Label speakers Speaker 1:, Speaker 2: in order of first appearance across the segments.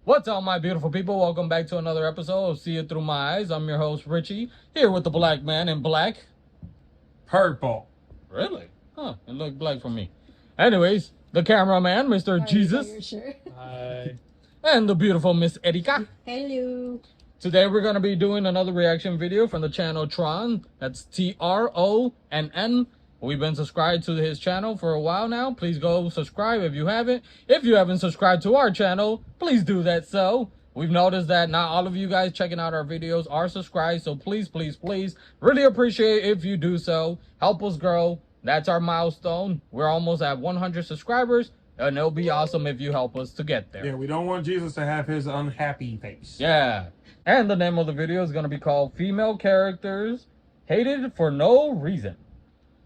Speaker 1: What's up, my beautiful people? Welcome back to another episode of See It Through My Eyes. I'm your host, Richie, here with the black man in black.
Speaker 2: Purple.
Speaker 1: Really? Huh, it looked black for me. Anyways, the cameraman, Mr. Jesus.
Speaker 2: Hi.
Speaker 1: And the beautiful Miss Erika.
Speaker 3: Hello.
Speaker 1: Today we're going to be doing another reaction video from the channel Tron. That's Tronn. We've been subscribed to his channel for a while now. Please go subscribe if you haven't. If you haven't subscribed to our channel, please do that so. We've noticed that not all of you guys checking out our videos are subscribed. So please, please, please, really appreciate if you do so. Help us grow. That's our milestone. We're almost at 100 subscribers. And it'll be awesome if you help us to get there.
Speaker 2: Yeah, we don't want Jesus to have his unhappy face.
Speaker 1: Yeah. And the name of the video is going to be called Female Characters Hated for No Reason.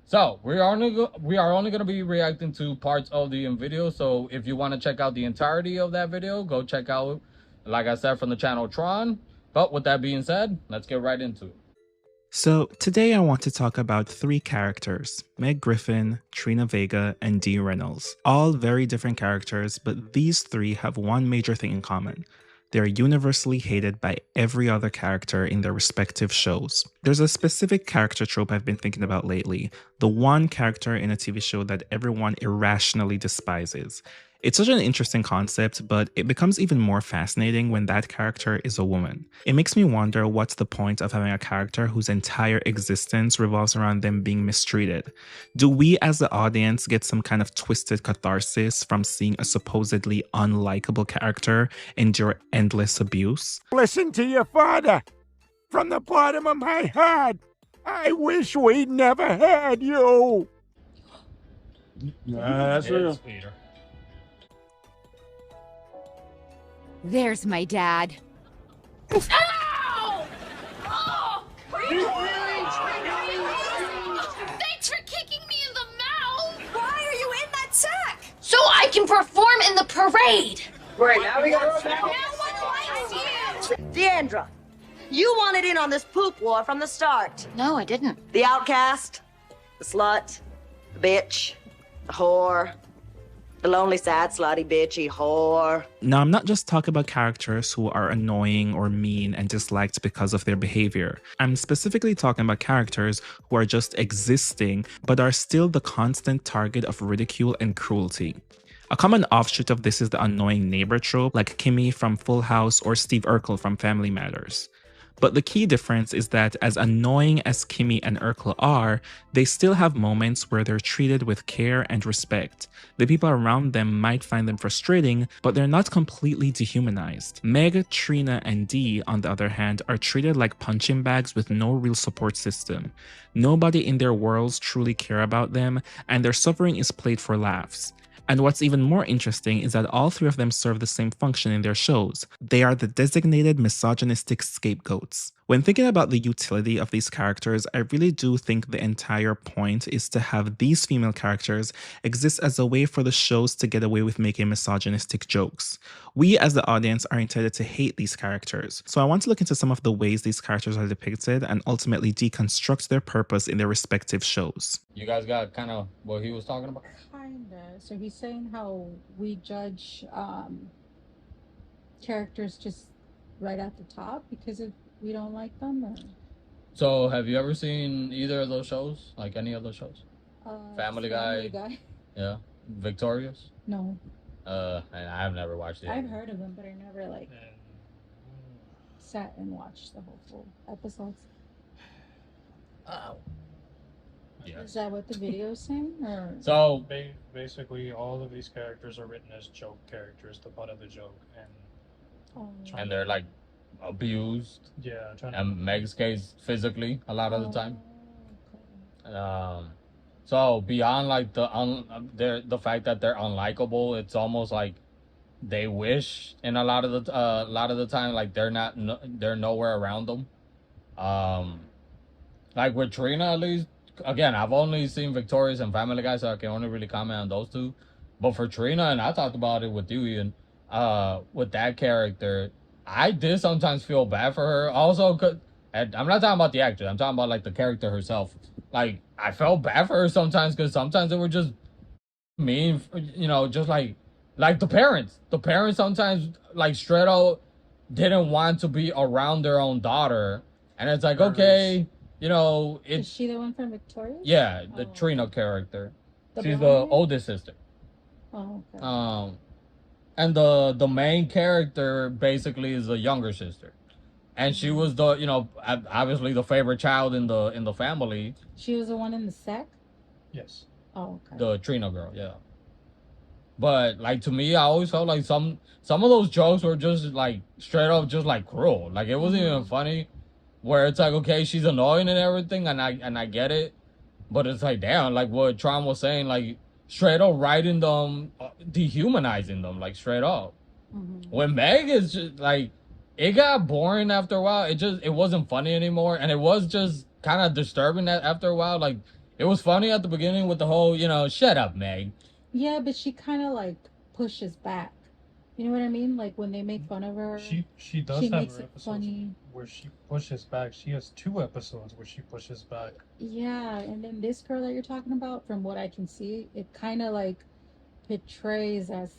Speaker 1: So, we are only going to be reacting to parts of the video. So, if you want to check out the entirety of that video, go check out, like I said, from the channel Tron. But with that being said, let's get right into it.
Speaker 4: So today I want to talk about three characters, Meg Griffin, Trina Vega, and Dee Reynolds. All very different characters, but these three have one major thing in common. They're universally hated by every other character in their respective shows. There's a specific character trope I've been thinking about lately, the one character in a TV show that everyone irrationally despises. It's such an interesting concept, but it becomes even more fascinating when that character is a woman. It makes me wonder what's the point of having a character whose entire existence revolves around them being mistreated. Do we as the audience get some kind of twisted catharsis from seeing a supposedly unlikable character endure endless abuse?
Speaker 5: Listen to your father. From the bottom of my heart, I wish we'd never had you.
Speaker 2: That's real.
Speaker 1: Peter.
Speaker 3: There's my dad.
Speaker 6: Ow! Oh! Thanks for kicking me in the mouth!
Speaker 3: Why are you in that sack?
Speaker 6: So I can perform in the parade!
Speaker 7: Great, now we got
Speaker 6: No one likes you!
Speaker 7: Deandra, you wanted in on this poop war from the start.
Speaker 6: No, I didn't.
Speaker 7: The outcast, the slut, the bitch, the whore, the lonely, sad, slutty, bitchy whore.
Speaker 4: Now, I'm not just talking about characters who are annoying or mean and disliked because of their behavior. I'm specifically talking about characters who are just existing, but are still the constant target of ridicule and cruelty. A common offshoot of this is the annoying neighbor trope, like Kimmy from Full House or Steve Urkel from Family Matters. But the key difference is that as annoying as Kimmy and Urkel are, they still have moments where they're treated with care and respect. The people around them might find them frustrating, but they're not completely dehumanized. Meg, Trina, and Dee, on the other hand, are treated like punching bags with no real support system. Nobody in their worlds truly care about them, and their suffering is played for laughs. And what's even more interesting is that all three of them serve the same function in their shows. They are the designated misogynistic scapegoats. When thinking about the utility of these characters, I really do think the entire point is to have these female characters exist as a way for the shows to get away with making misogynistic jokes. We as the audience are entitled to hate these characters. So I want to look into some of the ways these characters are depicted and ultimately deconstruct their purpose in their respective shows.
Speaker 1: You guys got kind of what he was talking about?
Speaker 3: Kinda. So he's saying how we judge characters just right at the top because if we don't like them. Or...
Speaker 1: So, have you ever seen either of those shows? Like any of those shows?
Speaker 3: Family Guy.
Speaker 1: Yeah. Victorious?
Speaker 3: No.
Speaker 1: And I've never watched it.
Speaker 3: I've heard of them, but I never sat and watched the whole full episodes.
Speaker 1: Oh. Yes.
Speaker 3: Is that what the video is saying? Or
Speaker 1: So,
Speaker 2: Basically, all of these characters are written as joke characters, the butt of the joke,
Speaker 1: and they're like abused.
Speaker 2: yeah, trying to.
Speaker 1: And Meg's case physically a lot of the time.
Speaker 3: Okay.
Speaker 1: So beyond like the fact that they're unlikable, it's almost like they wish in a lot of the time like they're nowhere around them. Like with Trina, at least, again, I've only seen Victorious and Family Guy, so I can only really comment on those two. But for Trina, and I talked about it with you, Ian, with that character, I did sometimes feel bad for her. Also, and I'm not talking about the actor. I'm talking about like the character herself. Like, I felt bad for her sometimes because sometimes they were just mean, you know, just like Like the parents sometimes like straight out didn't want to be around their own daughter, and it's like, okay, you know,
Speaker 3: Is
Speaker 1: it's
Speaker 3: she the one from Victoria?
Speaker 1: yeah, the
Speaker 3: Oh.
Speaker 1: Trina character.
Speaker 3: The
Speaker 1: She's the
Speaker 3: blonde?
Speaker 1: oldest sister.
Speaker 3: Oh, okay.
Speaker 1: And the main character basically is a younger sister, and she was the, you know, obviously the favorite child in the family.
Speaker 3: She was the one in the sack?
Speaker 2: Yes.
Speaker 3: Oh, okay.
Speaker 1: The Trina girl, yeah. But like to me, I always felt like some of those jokes were just like straight up just like cruel. Like it wasn't even funny. Where it's like, okay, she's annoying and everything, and I get it, but it's like, damn, like what Tron was saying, like straight up writing them, dehumanizing them, like straight up. When Meg is just like, it got boring after a while. It wasn't funny anymore, and it was just kind of disturbing that after a while. Like it was funny at the beginning with the whole, you know, shut up, Meg.
Speaker 3: Yeah, but she kind of like pushes back. You know what I mean? Like when they make fun of her,
Speaker 2: She does
Speaker 3: she
Speaker 2: have
Speaker 3: makes
Speaker 2: her
Speaker 3: it
Speaker 2: episodes
Speaker 3: funny.
Speaker 2: where she pushes back. She has 2 episodes where she pushes back.
Speaker 3: Yeah, and then this girl that you're talking about, from what I can see, it kind of like portrays as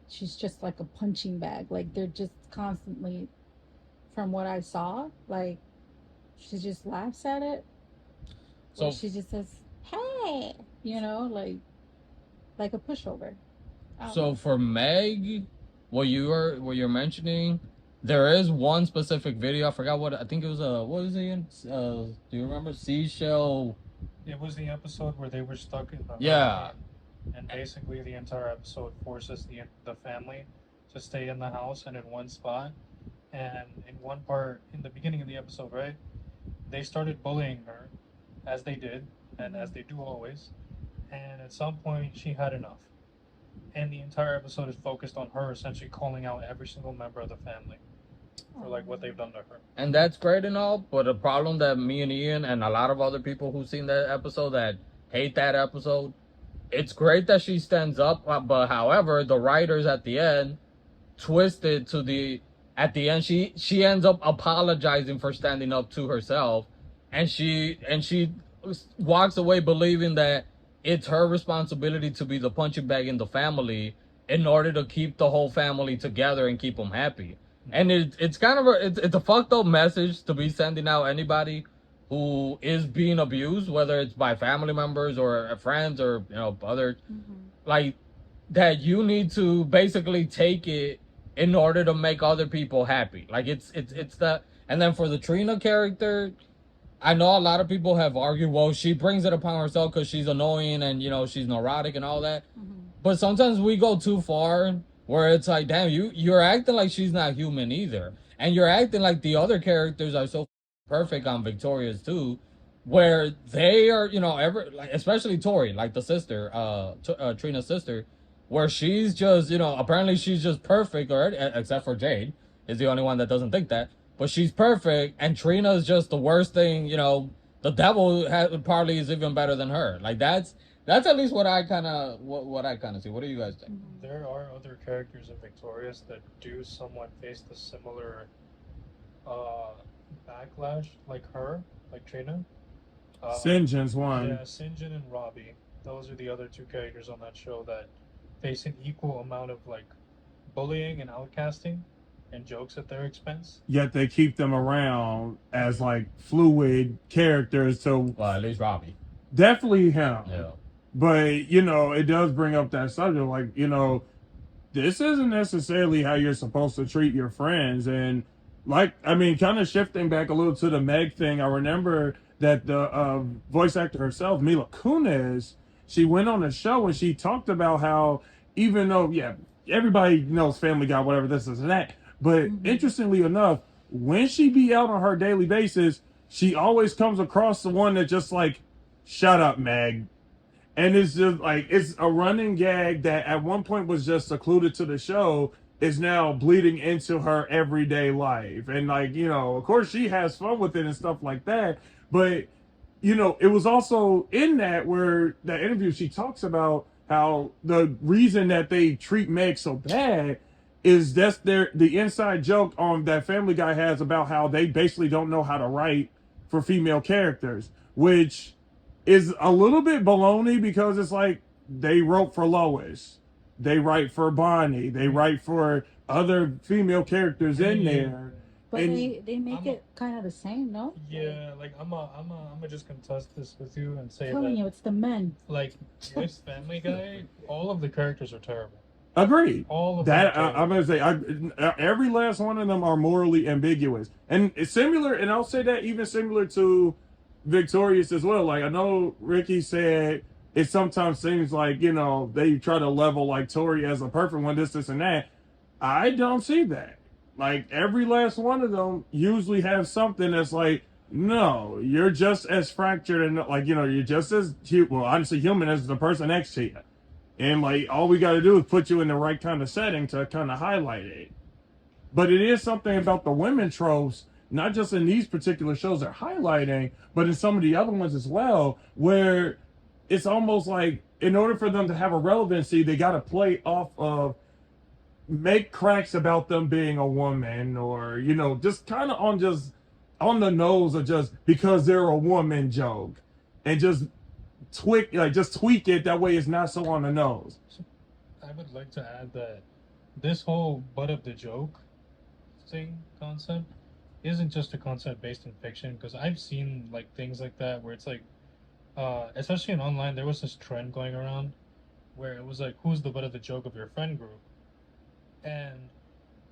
Speaker 3: she's just like a punching bag. Like they're just constantly, from what I saw, like she just laughs at it. So she just says, "Hey," you know, like a pushover.
Speaker 1: So for Meg, what you're mentioning, there is one specific video. I forgot what, I think it was what was it in? Do you remember Seashell?
Speaker 2: It was the episode where they were stuck in the
Speaker 1: Yeah.
Speaker 2: hurricane, and basically the entire episode forces the family to stay in the house and in one spot. And in one part, in the beginning of the episode, right, they started bullying her, as they did, and as they do always. And at some point, she had enough. And the entire episode is focused on her essentially calling out every single member of the family for like what they've done to her.
Speaker 1: And that's great and all, but the problem that me and Ian and a lot of other people who've seen that episode that hate that episode, it's great that she stands up, but however, the writers at the end twisted to the, at the end she ends up apologizing for standing up to herself, and she walks away believing that it's her responsibility to be the punching bag in the family in order to keep the whole family together and keep them happy. And it's kind of it's a fucked up message to be sending out anybody who is being abused, whether it's by family members or friends or, you know, other, like, that you need to basically take it in order to make other people happy. Like it's that. And then for the Trina character, I know a lot of people have argued, well, she brings it upon herself because she's annoying and, you know, she's neurotic and all that. But sometimes we go too far where it's like, damn, you're acting like she's not human either. And you're acting like the other characters are so perfect on Victoria's too, where they are, you know, like, especially Tori, like the sister, Trina's sister, where she's just, you know, apparently she's just perfect, or except for Jade is the only one that doesn't think that. But she's perfect, and Trina is just the worst thing, you know. The devil partly is even better than her. Like that's at least what I kind of what I kind of see. What do you guys think?
Speaker 2: There are other characters in Victorious that do somewhat face the similar backlash, like her, like Trina.
Speaker 5: St. John's one.
Speaker 2: Yeah, St. John and Robbie. Those are the other 2 characters on that show that face an equal amount of like bullying and outcasting and jokes at their expense.
Speaker 5: Yet they keep them around as like fluid characters. So
Speaker 1: Well, at least Robbie.
Speaker 5: Definitely him.
Speaker 1: Yeah.
Speaker 5: But, you know, it does bring up that subject. Like, you know, this isn't necessarily how you're supposed to treat your friends. And, like, I mean, kind of shifting back a little to the Meg thing, I remember that the voice actor herself, Mila Kunis, she went on a show and she talked about how, even though, yeah, everybody knows Family Guy, whatever, this and that. But interestingly enough, when she be out on her daily basis, she always comes across the one that just like, shut up, Meg. And it's just like, it's a running gag that at one point was just secluded to the show, is now bleeding into her everyday life. And like, you know, of course she has fun with it and stuff like that. But, you know, it was also in that where that interview, she talks about how the reason that they treat Meg so bad is that's the inside joke on that Family Guy has about how they basically don't know how to write for female characters, which is a little bit baloney because it's like they wrote for Lois. they write for Bonnie, they write for other female characters in there.
Speaker 3: But
Speaker 5: And
Speaker 3: they make it kind of the same, no?
Speaker 2: Yeah, like I'm a just contest this with you and say
Speaker 3: I'm telling
Speaker 2: that
Speaker 3: you, it's the men.
Speaker 2: like this Family Guy, all of the characters are terrible.
Speaker 5: agreed.
Speaker 2: All of
Speaker 5: That
Speaker 2: them.
Speaker 5: I'm gonna say, every last one of them are morally ambiguous, and it's similar. And I'll say that even similar to Victorious as well. Like I know Ricky said, it sometimes seems like they try to level like Tori as a perfect one, this, and that. I don't see that. Like every last one of them usually have something that's like, no, you're just as fractured and like you're just as honestly human as the person next to you. And like all we got to do is put you in the right kind of setting to kind of highlight it. But it is something about the women tropes, not just in these particular shows they're highlighting, but in some of the other ones as well, where it's almost like in order for them to have a relevancy, they got to play off of, make cracks about them being a woman, or just kind of on the nose of just because they're a woman joke, and just tweak it that way it's not so on the nose.
Speaker 2: I would like to add that this whole butt of the joke thing concept isn't just a concept based in fiction, because I've seen like things like that where it's like especially in online, there was this trend going around where it was like, who's the butt of the joke of your friend group, and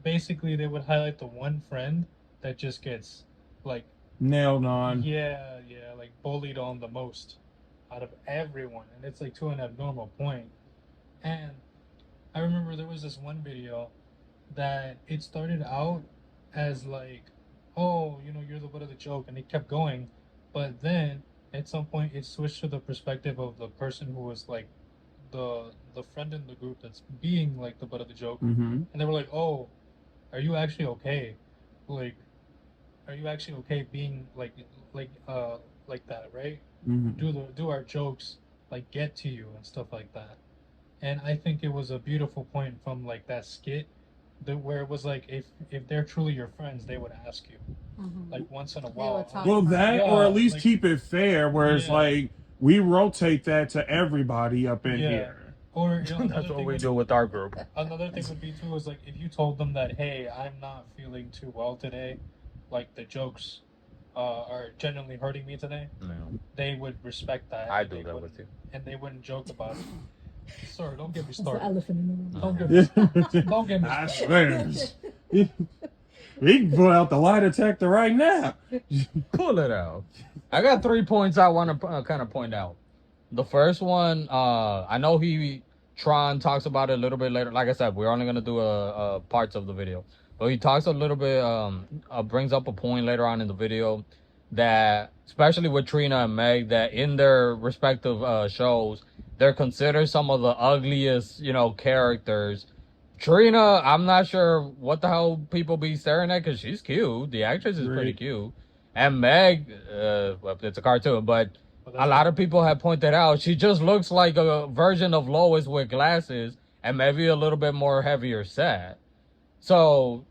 Speaker 2: basically they would highlight the one friend that just gets like
Speaker 5: Nailed on.
Speaker 2: yeah, like bullied on the most out of everyone, and it's like to an abnormal point. And I remember there was this one video that it started out as like, oh, you're the butt of the joke, and it kept going, but then at some point it switched to the perspective of the person who was like the friend in the group that's being like the butt of the joke, and they were like, oh, are you actually okay? Like, are you actually okay being like that, right? Do our jokes like get to you and stuff like that? And I think it was a beautiful point from like that skit, where it was like, if they're truly your friends, they would ask you like once in a while.
Speaker 5: Well, that or at least
Speaker 2: like,
Speaker 5: keep it fair, where it's like we rotate that to everybody up in here.
Speaker 2: Or
Speaker 1: That's what we do with our group.
Speaker 2: Another thing would be too is like if you told them that, hey, I'm not feeling too well today, like the jokes are genuinely hurting me today, they would respect that.
Speaker 1: I do that with you,
Speaker 2: and they wouldn't joke about it. Sorry, don't get me
Speaker 3: It's the
Speaker 2: started.
Speaker 3: elephant in the room.
Speaker 2: Don't get me
Speaker 5: I
Speaker 2: started.
Speaker 5: swear. We can pull out the lie detector right now.
Speaker 1: pull it out. I got 3 points I want to kind of point out. The first one, I know Tron talks about it a little bit later. Like I said, we're only gonna do parts of the video, but he talks a little bit, brings up a point later on in the video that, especially with Trina and Meg, that in their respective shows, they're considered some of the ugliest, characters. Trina, I'm not sure what the hell people be staring at, because she's cute. The actress is pretty cute. And Meg, well, it's a cartoon, but a lot of people have pointed out she just looks like a version of Lois with glasses and maybe a little bit more heavier set. So,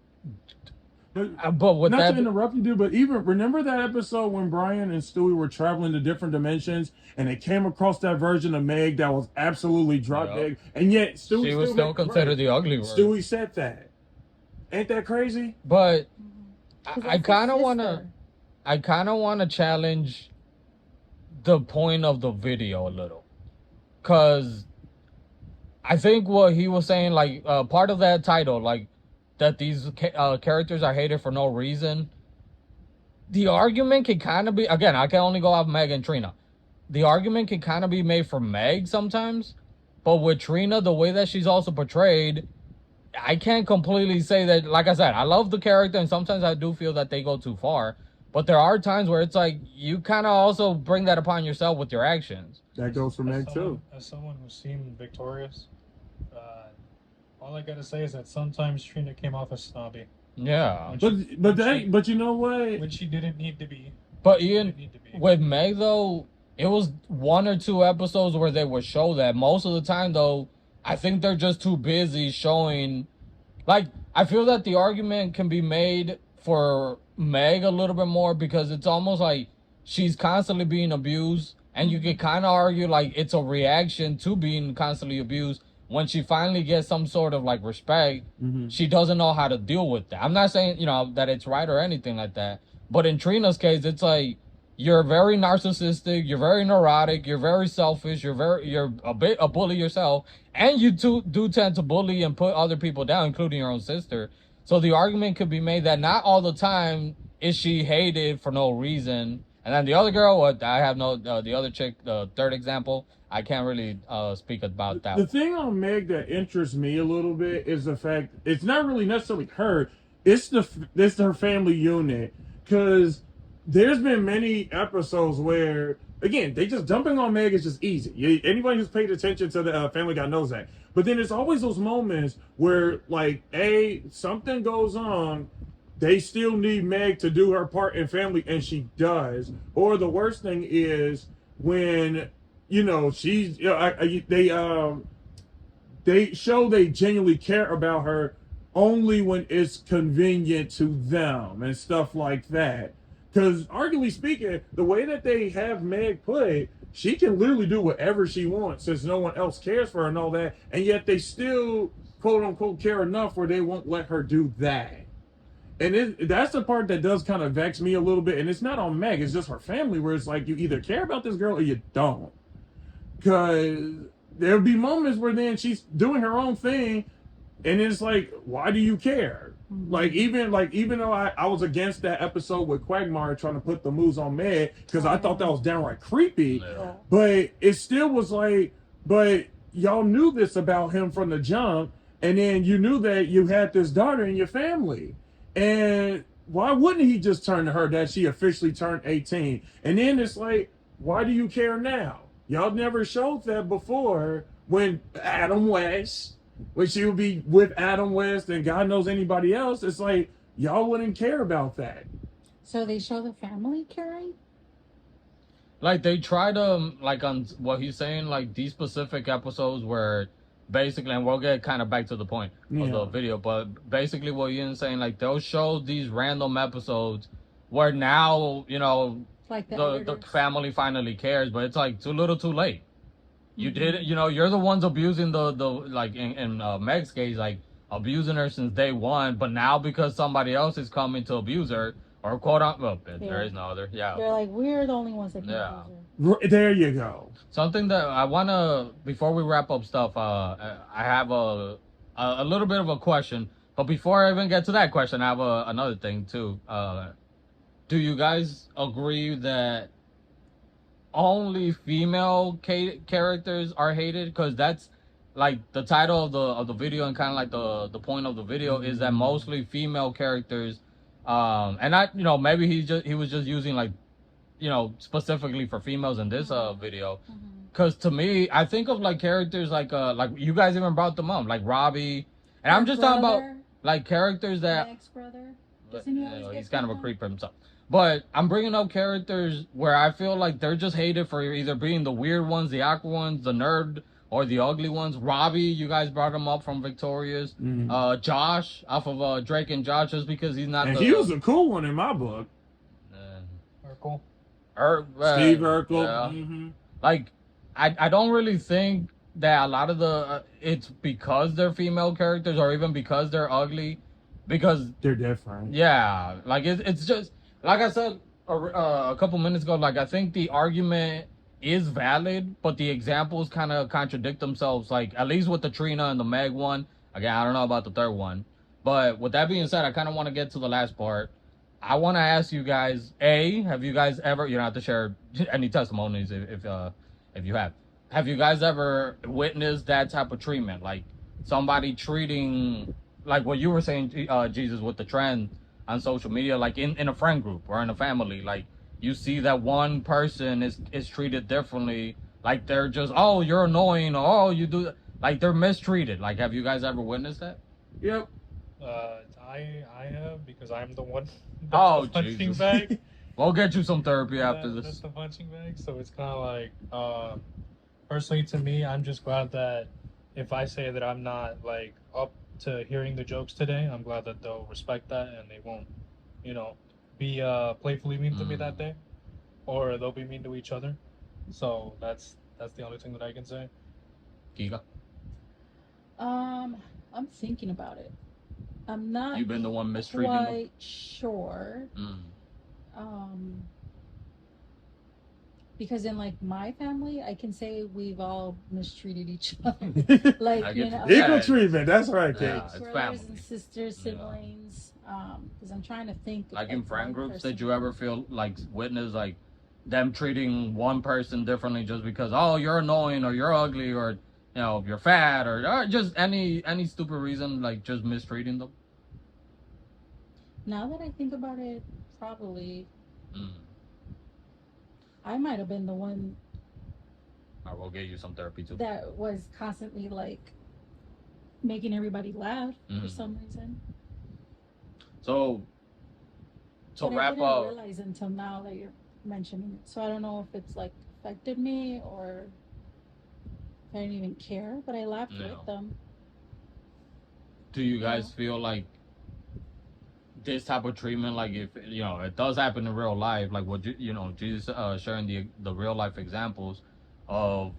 Speaker 1: but with
Speaker 5: not
Speaker 1: that,
Speaker 5: to interrupt you, dude, but even remember that episode when Brian and Stewie were traveling to different dimensions and they came across that version of Meg that was absolutely drop dead, and yet Stewie
Speaker 1: she was still considered the ugly one.
Speaker 5: Stewie said that. Ain't that crazy?
Speaker 1: But I kind of wanna challenge the point of the video a little, because I think what he was saying, like part of that title, like that these characters are hated for no reason. The argument can kind of be, again, I can only go off Meg and Trina. The argument can kind of be made for Meg sometimes, but with Trina, the way that she's also portrayed, I can't completely say that. Like I said, I love the character, and sometimes I do feel that they go too far. But there are times where it's like you kind of also bring that upon yourself with your actions.
Speaker 5: That goes for Meg too.
Speaker 2: As someone who's seen Victorious, all I gotta say is that sometimes Trina came off as snobby.
Speaker 1: Yeah,
Speaker 5: but you know what?
Speaker 2: When she didn't need to be.
Speaker 1: But even with Meg though, it was 1 or 2 episodes where they would show that. Most of the time though, I think they're just too busy showing. Like, I feel that the argument can be made for Meg a little bit more, because it's almost like she's constantly being abused, and you can kind of argue like it's a reaction to being constantly abused when she finally gets some sort of like respect, she doesn't know how to deal with that. I'm not saying, you know, that it's right or anything like that. But in Trina's case, it's like, you're very narcissistic, you're very neurotic, you're very selfish, you're a bit a bully yourself, and you do tend to bully and put other people down, including your own sister. So the argument could be made that not all the time is she hated for no reason. And then the other girl, what I have no, the other chick, the third example, I can't really speak about that.
Speaker 5: The thing on Meg that interests me a little bit is the fact it's not really necessarily her, it's her family unit, because there's been many episodes where, again, they just dumping on Meg is just easy. Anybody who's paid attention to the Family Guy knows that. But then there's always those moments where, like, something goes on, they still need Meg to do her part in family, and she does. Or the worst thing is when, you know, she's, you know, they show they genuinely care about her only when it's convenient to them and stuff like that. Because, arguably speaking, the way that they have Meg play, she can literally do whatever she wants since no one else cares for her and all that. And yet they still, quote unquote, care enough where they won't let her do that. And that's the part that does kind of vex me a little bit. And it's not on Meg, it's just her family, where it's like, you either care about this girl or you don't. Because there'll be moments where then she's doing her own thing, and it's like, why do you care? Even though I was against that episode with Quagmire trying to put the moves on Meg, because I thought that was downright creepy, but it still was like, but y'all knew this about him from the jump, and then you knew that you had this daughter in your family, and why wouldn't he just turn to her that she officially turned 18? And then it's like, why do you care now? Y'all never showed that before when Adam West, when she would be with Adam West and God knows anybody else. It's like, y'all wouldn't care about that.
Speaker 3: So they show the family caring?
Speaker 1: Like, they try to, like, on what he's saying, like, these specific episodes where basically, and we'll get kind of back to the point of the video, but basically what Ian's saying, like, they'll show these random episodes where now, you know,
Speaker 3: Like
Speaker 1: the family finally cares, but it's like too little too late. You did it, you know, you're the ones abusing the like in Meg's case, like abusing her since day one, but now because somebody else is coming to abuse her, or quote unquote, well, there is no other,
Speaker 3: they're like, we're the only ones that can abuse her.
Speaker 5: There you go.
Speaker 1: Something that I wanna, before we wrap up stuff, I have a little bit of a question, but before I even get to that question, I have another thing too. Do you guys agree that only female characters are hated? Because that's like the title of the video, and kind of like the point of the video is that mostly female characters, and I, you know, maybe he was just using, like, you know, specifically for females in this video. Because to me, I think of like characters like you guys even brought them up, like Robbie, and I'm just talking about like characters that
Speaker 3: Meg's brother.
Speaker 1: He's kind of a creeper himself. But I'm bringing up characters where I feel like they're just hated for either being the weird ones, the awkward ones, the nerd, or the ugly ones. Robbie, you guys brought him up from Victorious. Josh, off of Drake and Josh, just because he's not.
Speaker 5: And he was a cool one in my book.
Speaker 2: Urkel.
Speaker 5: Steve Urkel.
Speaker 1: Yeah. Like, I don't really think that a lot of the it's because they're female characters or even because they're ugly, because
Speaker 5: they're different.
Speaker 1: Yeah, like it's just like I said a couple minutes ago. Like, I think the argument is valid, but the examples kind of contradict themselves. Like, at least with the Trina and the Meg one. Again, I don't know about the third one, but with that being said, I kind of want to get to the last part. I want to ask you guys: have you guys ever? You don't have to share any testimonies if you have. Have you guys ever witnessed that type of treatment? Like, somebody treating, like what you were saying, Jesus, with the trend on social media, like in a friend group or in a family, like you see that one person is treated differently, like they're just, oh, you're annoying, or oh, you do, like they're mistreated. Like, have you guys ever witnessed that?
Speaker 5: Yep.
Speaker 2: I have, because I'm the one that's
Speaker 1: the
Speaker 2: punching
Speaker 1: Jesus.
Speaker 2: bag.
Speaker 1: We'll get you some therapy after this.
Speaker 2: That's the punching bag. So it's kind of like, personally to me, I'm just glad that if I say that I'm not like up to hearing the jokes today, I'm glad that they'll respect that and they won't, you know, be playfully mean to me that day, or they'll be mean to each other. So that's the only thing that I can say.
Speaker 1: Giga.
Speaker 3: I'm thinking about it. I'm not
Speaker 1: You've been the one mistreating them?
Speaker 3: quite sure.
Speaker 1: Mm.
Speaker 3: Because in like my family, I can say we've all mistreated each other.
Speaker 1: I
Speaker 3: Like, you
Speaker 1: get
Speaker 3: know,
Speaker 1: you.
Speaker 5: Equal
Speaker 1: Yeah,
Speaker 5: treatment. That's right, Kate.
Speaker 1: Yeah,
Speaker 3: like
Speaker 1: it's
Speaker 3: brothers
Speaker 1: family.
Speaker 3: and sisters,
Speaker 1: Yeah.
Speaker 3: siblings. Because I'm trying to think.
Speaker 1: Like
Speaker 3: of
Speaker 1: in friend
Speaker 3: one
Speaker 1: groups,
Speaker 3: person.
Speaker 1: did you ever feel like witness like them treating one person differently just because, oh, you're annoying or you're ugly or, you know, you're fat or just any stupid reason, like just mistreating them?
Speaker 3: Now that I think about it, probably
Speaker 1: Mm.
Speaker 3: I might have been the one
Speaker 1: I will get you some therapy too.
Speaker 3: that was constantly like making everybody laugh for
Speaker 1: Mhm.
Speaker 3: some reason.
Speaker 1: So to
Speaker 3: But I
Speaker 1: wrap
Speaker 3: didn't
Speaker 1: up,
Speaker 3: realize until now that you're mentioning it. So I don't know if it's like affected me or if I didn't even care, but I laughed
Speaker 1: No.
Speaker 3: with them.
Speaker 1: do you guys feel like this type of treatment, like if you know it does happen in real life, like what you know, Jesus sharing the real life examples of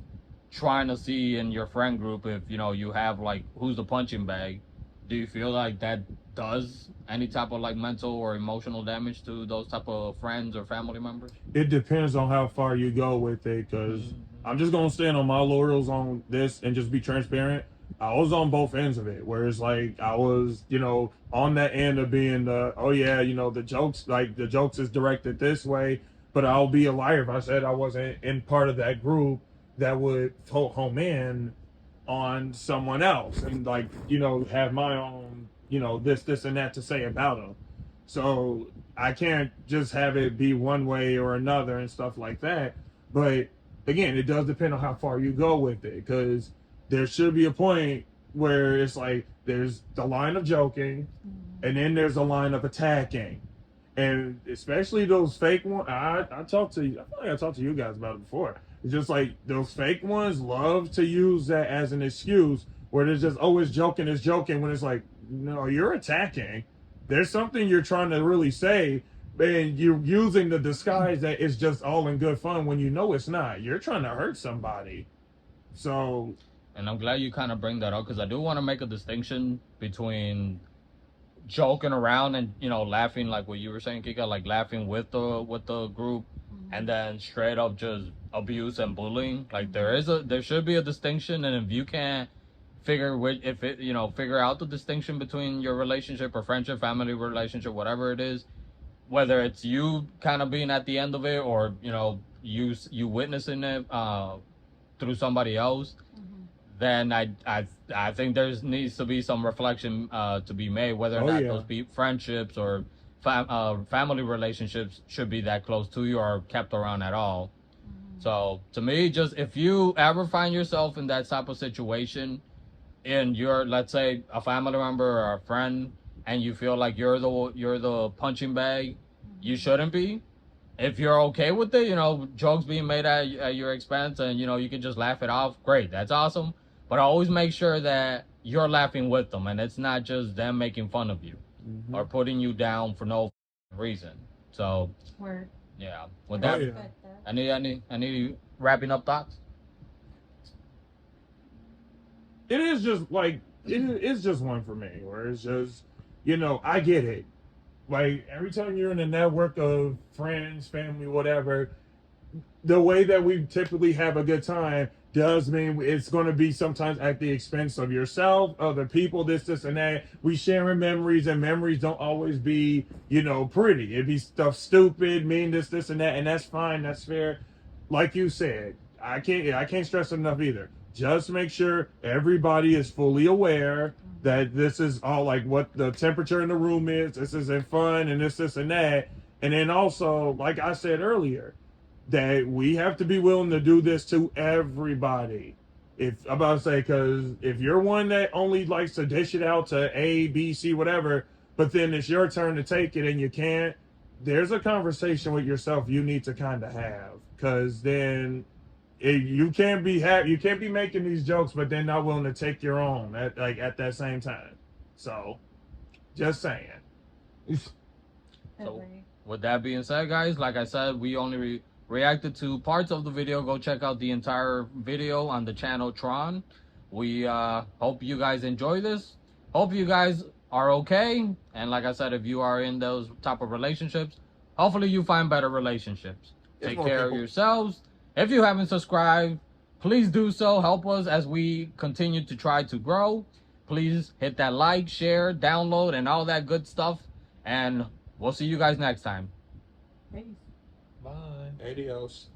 Speaker 1: trying to see in your friend group if you know you have like who's the punching bag, do you feel like that does any type of like mental or emotional damage to those type of friends or family members?
Speaker 5: It depends on how far you go with it, because I'm just gonna stand on my laurels on this and just be transparent. I was on both ends of it, where it's like I was, you know, on that end of being the, oh yeah, you know, the jokes, like the jokes is directed this way, but I'll be a liar if I said I wasn't in part of that group that would home in on someone else and like, you know, have my own, you know, this and that to say about them. So I can't just have it be one way or another and stuff like that. But again, it does depend on how far you go with it, because there should be a point where it's like there's the line of joking and then there's a line of attacking. And especially those fake ones, I talked to you, I feel like I talked to you guys about it before. It's just like those fake ones love to use that as an excuse where they're just, oh, it's joking, when it's like, no, you're attacking. There's something you're trying to really say, and you're using the disguise that it's just all in good fun when you know it's not. You're trying to hurt somebody. So,
Speaker 1: And I'm glad you kind of bring that up because I do want to make a distinction between joking around and you know laughing, like what you were saying, Kika, like laughing with the group, and then straight up just abuse and bullying. Like there should be a distinction, and if you can't figure out the distinction between your relationship or friendship, family relationship, whatever it is, whether it's you kind of being at the end of it or you know you witnessing it through somebody else, then I think there needs to be some reflection to be made whether or
Speaker 5: Oh,
Speaker 1: not
Speaker 5: yeah.
Speaker 1: those friendships or family relationships should be that close to you or kept around at all. So to me, just if you ever find yourself in that type of situation, and you're, let's say, a family member or a friend, and you feel like you're the punching bag, you shouldn't be. If you're okay with it, you know, jokes being made at your expense, and you know you can just laugh it off. Great, that's awesome. But always make sure that you're laughing with them, and it's not just them making fun of you or putting you down for no reason. So
Speaker 3: Word.
Speaker 1: yeah, with
Speaker 5: Oh,
Speaker 1: that,
Speaker 5: yeah.
Speaker 1: any wrapping up thoughts?
Speaker 5: it is just like it's just one for me where it's just, you know, I get it. Like every time you're in a network of friends, family, whatever, the way that we typically have a good time does mean it's going to be sometimes at the expense of yourself, other people, this and that. We sharing memories, and memories don't always be, you know, pretty. It'd be stuff stupid, mean, this and that, and that's fine, that's fair. Like you said, I can't stress enough either. Just make sure everybody is fully aware that this is all like what the temperature in the room is. This isn't fun, and this and that. And then also, like I said earlier, that we have to be willing to do this to everybody. If I'm about to say, because if you're one that only likes to dish it out to A, B, C, whatever, but then it's your turn to take it and you can't, there's a conversation with yourself you need to kind of have, because then you can't be making these jokes, but then not willing to take your own at that same time. So, just saying.
Speaker 1: So, with that being said, guys, like I said, we only reacted to parts of the video. Go check out the entire video on the channel Tron. We hope you guys enjoy this. Hope you guys are okay. And like I said, if you are in those type of relationships, hopefully you find better relationships. Take care of yourselves. If you haven't subscribed, please do so. Help us as we continue to try to grow. Please hit that like, share, download, and all that good stuff. And we'll see you guys next time.
Speaker 3: Peace.
Speaker 2: Bye.
Speaker 5: Adios.